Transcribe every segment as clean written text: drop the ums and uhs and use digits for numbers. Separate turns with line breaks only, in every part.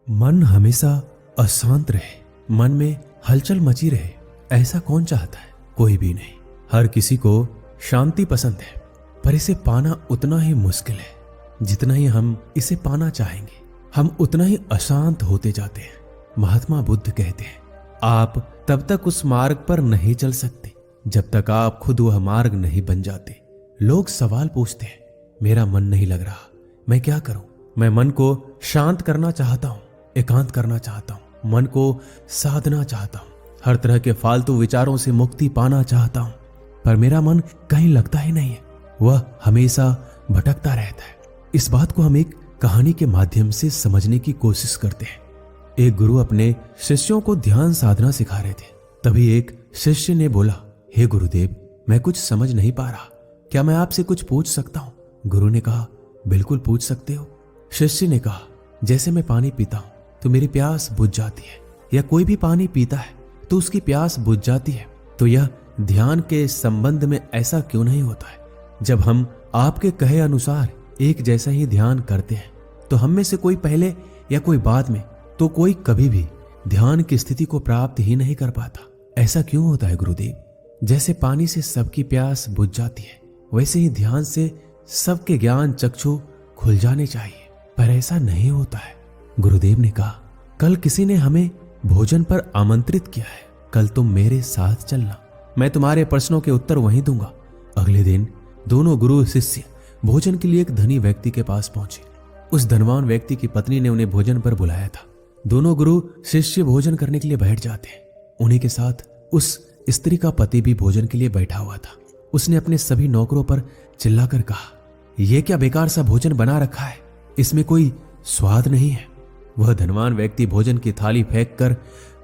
मन हमेशा अशांत रहे, मन में हलचल मची रहे, ऐसा कौन चाहता है? कोई भी नहीं। हर किसी को शांति पसंद है, पर इसे पाना उतना ही मुश्किल है जितना ही हम इसे पाना चाहेंगे। हम उतना ही अशांत होते जाते हैं। महात्मा बुद्ध कहते हैं, आप तब तक उस मार्ग पर नहीं चल सकते जब तक आप खुद वह मार्ग नहीं बन जाते। लोग सवाल पूछते हैं, मेरा मन नहीं लग रहा, मैं क्या करूं? मैं मन को शांत करना चाहता हूं, एकांत करना चाहता हूं, मन को साधना चाहता हूं, हर तरह के फालतू विचारों से मुक्ति पाना चाहता हूं, पर मेरा मन कहीं लगता ही नहीं है, वह हमेशा भटकता रहता है। इस बात को हम एक कहानी के माध्यम से समझने की कोशिश करते हैं। एक गुरु अपने शिष्यों को ध्यान साधना सिखा रहे थे। तभी एक शिष्य ने बोला, हे गुरुदेव, मैं कुछ समझ नहीं पा रहा, क्या मैं आपसे कुछ पूछ सकता हूं? गुरु ने कहा, बिल्कुल पूछ सकते हो। शिष्य ने कहा, जैसे मैं पानी पीता हूं तो मेरी प्यास बुझ जाती है, या कोई भी पानी पीता है तो उसकी प्यास बुझ जाती है, तो यह ध्यान के संबंध में ऐसा क्यों नहीं होता है? जब हम आपके कहे अनुसार एक जैसा ही ध्यान करते हैं तो हम में से कोई पहले या कोई बाद में, तो कोई कभी भी ध्यान की स्थिति को प्राप्त ही नहीं कर पाता। ऐसा क्यों होता है गुरुदेव? जैसे पानी से सबकी प्यास बुझ जाती है, वैसे ही ध्यान से सबके ज्ञान चक्षु खुल जाने चाहिए, पर ऐसा नहीं होता है। गुरुदेव ने कहा, कल किसी ने हमें भोजन पर आमंत्रित किया है, कल तुम मेरे साथ चलना, मैं तुम्हारे प्रश्नों के उत्तर वहीं दूंगा। अगले दिन दोनों गुरु शिष्य भोजन के लिए एक धनी व्यक्ति के पास पहुंचे। उस धनवान व्यक्ति की पत्नी ने उन्हें भोजन पर बुलाया था। दोनों गुरु शिष्य भोजन करने के लिए बैठ जाते हैं। उन्हीं के साथ उस स्त्री का पति भी भोजन के लिए बैठा हुआ था। उसने अपने सभी नौकरों पर चिल्लाकर कहा, यह क्या बेकार सा भोजन बना रखा है, इसमें कोई स्वाद नहीं है। वह धनवान व्यक्ति भोजन की थाली फेंक कर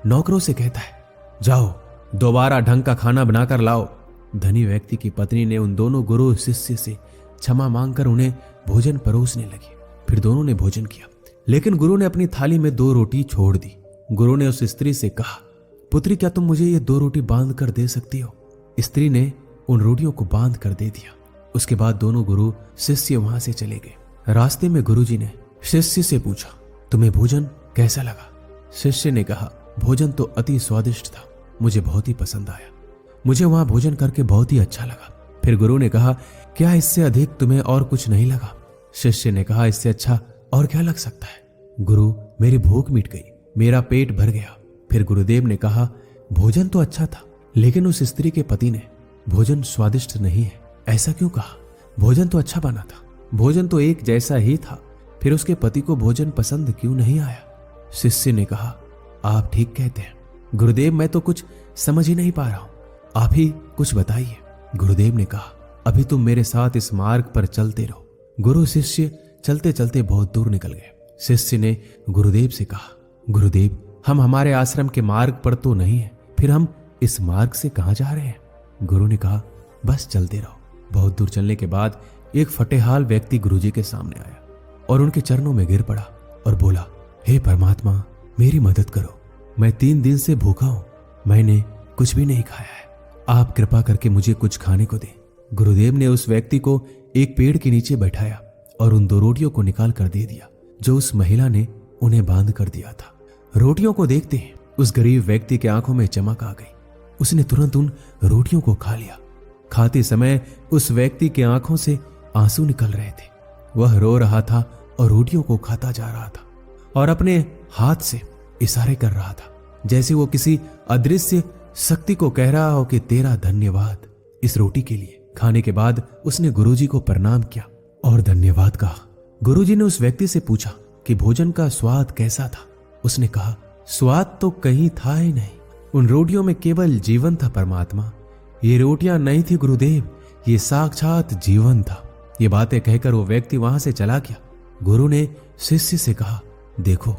नौकरों से कहता है, जाओ दोबारा ढंग का खाना बनाकर लाओ। धनी व्यक्ति की पत्नी ने उन दोनों गुरु शिष्य से क्षमा मांगकर उन्हें भोजन परोसने लगी। फिर दोनों ने भोजन किया, लेकिन गुरु ने अपनी थाली में 2 रोटी छोड़ दी। गुरु ने उस स्त्री से कहा, पुत्री, क्या तुम मुझे ये 2 रोटी बांध कर दे सकती हो? स्त्री ने उन रोटियों को बांध कर दे दिया। उसके बाद दोनों गुरु शिष्य वहां से चले गए। रास्ते में गुरुजी ने शिष्य से पूछा, तुम्हें भोजन कैसा लगा? शिष्य ने कहा, भोजन तो अति स्वादिष्ट था, मुझे बहुत ही पसंद आया, मुझे वहां भोजन करके बहुत ही अच्छा लगा। फिर गुरु ने कहा, क्या इससे अधिक तुम्हें और कुछ नहीं लगा? शिष्य ने कहा, इससे अच्छा और क्या लग सकता है? गुरु, मेरी भूख मिट गई, मेरा पेट भर गया। फिर गुरुदेव ने कहा, भोजन तो अच्छा था, लेकिन उस स्त्री के पति ने भोजन स्वादिष्ट नहीं है ऐसा क्यों कहा? भोजन तो अच्छा बना था, भोजन तो एक जैसा ही था, फिर उसके पति को भोजन पसंद क्यों नहीं आया? शिष्य ने कहा, आप ठीक कहते हैं गुरुदेव, मैं तो कुछ समझ ही नहीं पा रहा हूं, आप ही कुछ बताइए। गुरुदेव ने कहा, अभी तुम मेरे साथ इस मार्ग पर चलते रहो। गुरु शिष्य चलते चलते बहुत दूर निकल गए। शिष्य ने गुरुदेव से कहा, गुरुदेव, हम हमारे आश्रम के मार्ग पर तो नहीं है, फिर हम इस मार्ग से कहां जा रहे हैं? गुरु ने कहा, बस चलते रहो। बहुत दूर चलने के बाद एक फटेहाल व्यक्ति गुरुजी के सामने आया और उनके चरणों में गिर पड़ा और बोला, हे परमात्मा, मेरी मदद करो, मैं 3 दिन से भूखा हूं, मैंने कुछ भी नहीं खाया है, आप कृपा करके मुझे कुछ खाने को दें। गुरुदेव ने उस व्यक्ति को एक पेड़ के नीचे बैठाया और उन 2 रोटियों को निकाल कर दे दिया जो उस महिला ने उन्हें बांध कर दिया था। रोटियों को देखते ही उस गरीब व्यक्ति के आंखों में चमक आ गई। उसने तुरंत उन रोटियों को खा लिया। खाते समय उस व्यक्ति के आंखों से आंसू निकल रहे थे। वह रो रहा था और रोटियों को खाता जा रहा था और अपने हाथ से इशारे कर रहा था, जैसे वो किसी अदृश्य शक्ति को कह रहा हो कि तेरा धन्यवाद इस रोटी के लिए। खाने के बाद उसने गुरुजी को प्रणाम किया और धन्यवाद कहा। गुरुजी ने उस व्यक्ति से पूछा कि भोजन का स्वाद कैसा था? उसने कहा, स्वाद तो कहीं था ही नहीं, उन रोटियों में केवल जीवन था परमात्मा। ये रोटियां नहीं थी गुरुदेव, ये साक्षात जीवन था। ये बातें कहकर वो व्यक्ति वहां से चला गया। गुरु ने शिष्य से कहा, देखो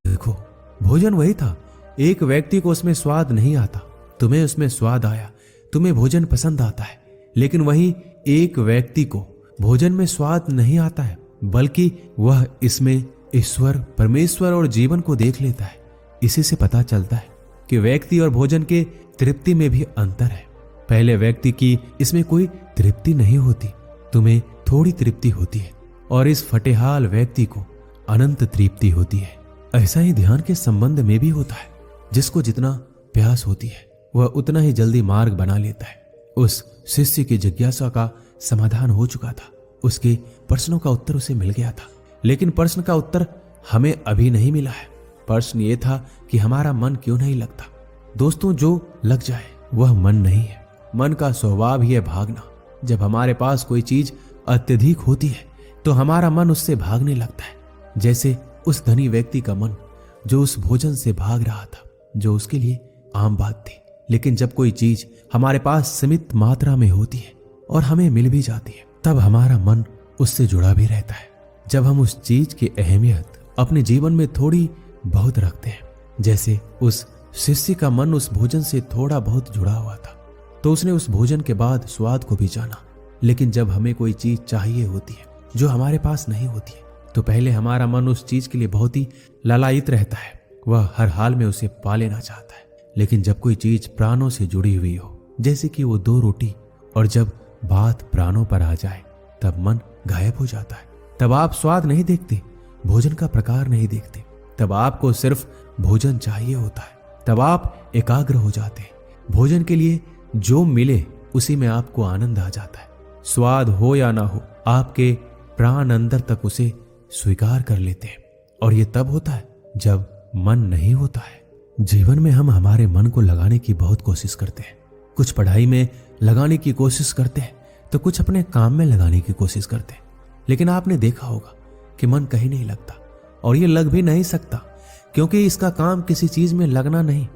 देखो, भोजन वही था, एक व्यक्ति को उसमें स्वाद नहीं आता, तुम्हें उसमें स्वाद आया, तुम्हें भोजन पसंद आता है, लेकिन वहीं एक व्यक्ति को भोजन में स्वाद नहीं आता है, बल्कि वह इसमें ईश्वर, परमेश्वर और जीवन को देख लेता है। इसी से पता चलता है कि व्यक्ति और भोजन के तृप्ति में भी अंतर है। पहले व्यक्ति की इसमें कोई तृप्ति नहीं होती, तुम्हें थोड़ी तृप्ति होती है, और इस फटेहाल व्यक्ति को अनंत तृप्ति होती है। ऐसा ही ध्यान के संबंध में भी होता है। जिसको जितना प्यास होती है वह उतना ही जल्दी मार्ग बना लेता है। उस शिष्य की जिज्ञासा का समाधान हो चुका था, उसके प्रश्नों का उत्तर उसे मिल गया था, लेकिन प्रश्न का उत्तर हमें अभी नहीं मिला है। प्रश्न ये था कि हमारा मन क्यों नहीं लगता। दोस्तों, जो लग जाए वह मन नहीं है। मन का स्वभाव ही है भागना। जब हमारे पास कोई चीज अत्यधिक होती है तो हमारा मन उससे भागने लगता है। जैसे उस धनी व्यक्ति का मन जो उस भोजन से भाग रहा था, जो उसके लिए आम बात थी। लेकिन जब कोई चीज हमारे पास सीमित मात्रा में होती है और हमें मिल भी जाती है, तब हमारा मन उससे जुड़ा भी रहता है। जब हम उस चीज की अहमियत अपने जीवन में थोड़ी बहुत रखते हैं, जैसे उस शिष्य का मन उस भोजन से थोड़ा बहुत जुड़ा हुआ था, तो उसने उस भोजन के बाद स्वाद को भी जाना। लेकिन जब हमें कोई चीज चाहिए होती है जो हमारे पास नहीं होती है, तो पहले हमारा मन उस चीज के लिए बहुत ही लालायित रहता है। वह हर हाल में उसे पा लेना चाहता है। लेकिन जब कोई चीज प्राणों से जुड़ी हुई हो, जैसे कि वो 2 रोटी, और जब बात प्राणों पर आ जाए तब मन गायब हो जाता है। तब आप स्वाद नहीं देखते, भोजन का प्रकार नहीं देखते, तब आपको सिर्फ भोजन चाहिए होता है। तब आप एकाग्र हो जाते हैं। भोजन के लिए जो मिले उसी में आपको आनंद आ जाता है। स्वाद हो या ना हो, आपके प्राण अंदर तक उसे स्वीकार कर लेते हैं। और ये तब होता है जब मन नहीं होता है। जीवन में हम हमारे मन को लगाने की बहुत कोशिश करते हैं। कुछ पढ़ाई में लगाने की कोशिश करते हैं तो कुछ अपने काम में लगाने की कोशिश करते हैं। लेकिन आपने देखा होगा कि मन कहीं नहीं लगता, और ये लग भी नहीं सकता, क्योंकि इसका काम किसी चीज में लगना नहीं,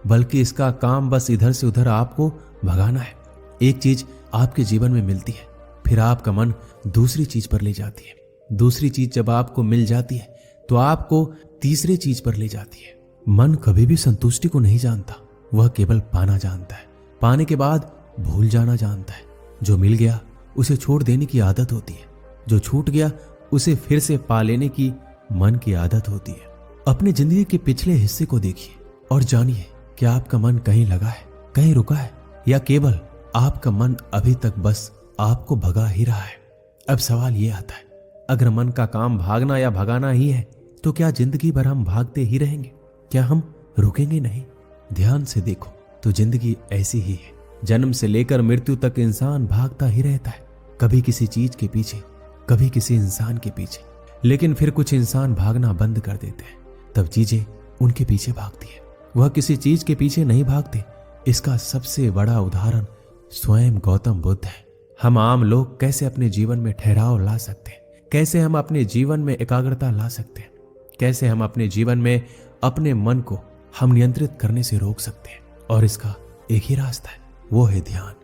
बल्कि इसका काम बस इधर से उधर आपको भगाना है। एक चीज आपके जीवन में मिलती है, फिर आपका मन दूसरी चीज पर ले जाती है। दूसरी चीज जब आपको मिल जाती है तो आपको तीसरी चीज पर ले जाती है। मन कभी भी संतुष्टि को नहीं जानता, वह केवल पाना जानता है। पाने के बाद भूल जाना जानता है। जो मिल गया उसे छोड़ देने की आदत होती है, जो छूट गया उसे फिर से पा लेने की मन की आदत होती है। अपनी जिंदगी के पिछले हिस्से को देखिए और जानिए कि आपका मन कहीं लगा है, कहीं रुका है, या केवल आपका मन अभी तक बस आपको भगा ही रहा है। अब सवाल ये आता है, अगर मन का काम भागना या भगाना ही है तो क्या जिंदगी भर हम भागते ही रहेंगे? क्या हम रुकेंगे नहीं? ध्यान से देखो तो जिंदगी ऐसी ही है। जन्म से लेकर मृत्यु तक इंसान भागता ही रहता है, कभी किसी चीज के पीछे, कभी किसी इंसान के पीछे। लेकिन फिर कुछ इंसान भागना बंद कर देते हैं, तब चीजें उनके पीछे भागती है। वह किसी चीज के पीछे नहीं भागते। इसका सबसे बड़ा उदाहरण स्वयं गौतम बुद्ध है। हम आम लोग कैसे अपने जीवन में ठहराव ला सकते हैं, कैसे हम अपने जीवन में एकाग्रता ला सकते हैं, कैसे हम अपने जीवन में अपने मन को हम नियंत्रित करने से रोक सकते हैं। और इसका एक ही रास्ता है, वो है ध्यान।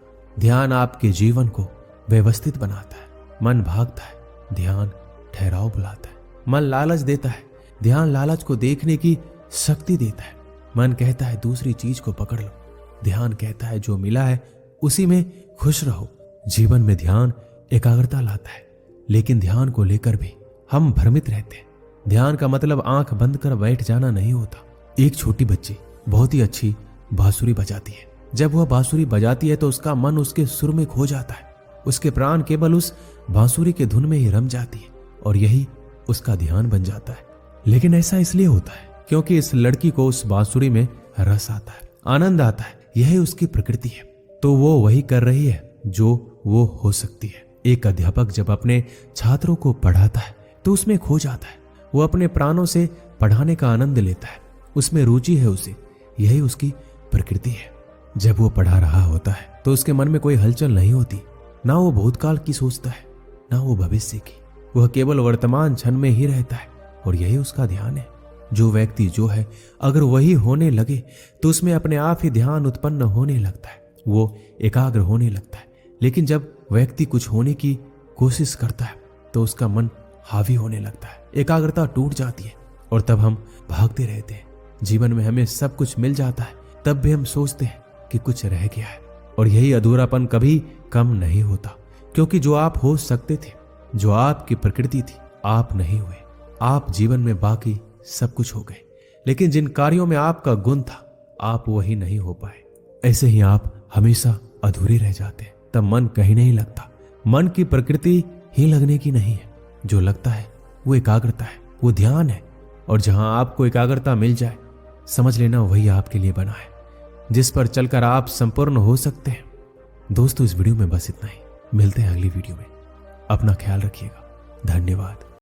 ध्यान आपके जीवन को व्यवस्थित बनाता है। मन भागता है, ध्यान ठहराव बुलाता है। मन लालच देता है, ध्यान लालच को देखने की शक्ति देता है। मन कहता है दूसरी चीज को पकड़ लो, ध्यान कहता है जो मिला है उसी में खुश रहो। जीवन में ध्यान एकाग्रता लाता है, लेकिन ध्यान को लेकर भी हम भ्रमित रहते हैं। ध्यान का मतलब आंख बंद कर बैठ जाना नहीं होता। एक छोटी बच्ची बहुत ही अच्छी बांसुरी बजाती है। जब वह बांसुरी बजाती है तो उसका मन उसके सुर में खो जाता है। उसके प्राण केवल उस बांसुरी के धुन में ही रम जाती है और यही उसका ध्यान बन जाता है। लेकिन ऐसा इसलिए होता है क्योंकि इस लड़की को उस बांसुरी में रस आता है, आनंद आता है। यही उसकी प्रकृति है, तो वो वही कर रही है जो वो हो सकती है। एक अध्यापक जब अपने छात्रों को पढ़ाता है तो उसमें खो जाता है। वो अपने प्राणों से पढ़ाने का आनंद लेता है, उसमें रुचि है उसे, यही उसकी प्रकृति है। जब वो पढ़ा रहा होता है तो उसके मन में कोई हलचल नहीं होती, ना वो भूतकाल की सोचता है ना वो भविष्य की। वह केवल वर्तमान क्षण में ही रहता है और यही उसका ध्यान है। जो व्यक्ति जो है अगर वही होने लगे तो उसमें अपने आप ही ध्यान उत्पन्न होने लगता है, वो एकाग्र होने लगता है। लेकिन जब व्यक्ति कुछ होने की कोशिश करता है तो उसका मन हावी होने लगता है, एकाग्रता टूट जाती है और तब हम भागते रहते हैं। जीवन में हमें सब कुछ मिल जाता है, तब भी हम सोचते हैं कि कुछ रह गया है। और यही अधूरापन कभी कम नहीं होता, क्योंकि जो आप हो सकते थे, जो आपकी प्रकृति थी, आप नहीं हुए। आप जीवन में बाकी सब कुछ हो गए, लेकिन जिन कार्यों में आपका गुण था आप वही नहीं हो पाए। ऐसे ही आप हमेशा अधूरे रह जाते हैं, तब मन कहीं नहीं लगता। मन की प्रकृति ही लगने की नहीं है, जो लगता है वो एकाग्रता है, वो ध्यान है। और जहां आपको एकाग्रता मिल जाए, समझ लेना वही आपके लिए बना है, जिस पर चलकर आप संपूर्ण हो सकते हैं। दोस्तों, इस वीडियो में बस इतना ही। मिलते हैं अगली वीडियो में। अपना ख्याल रखिएगा। धन्यवाद।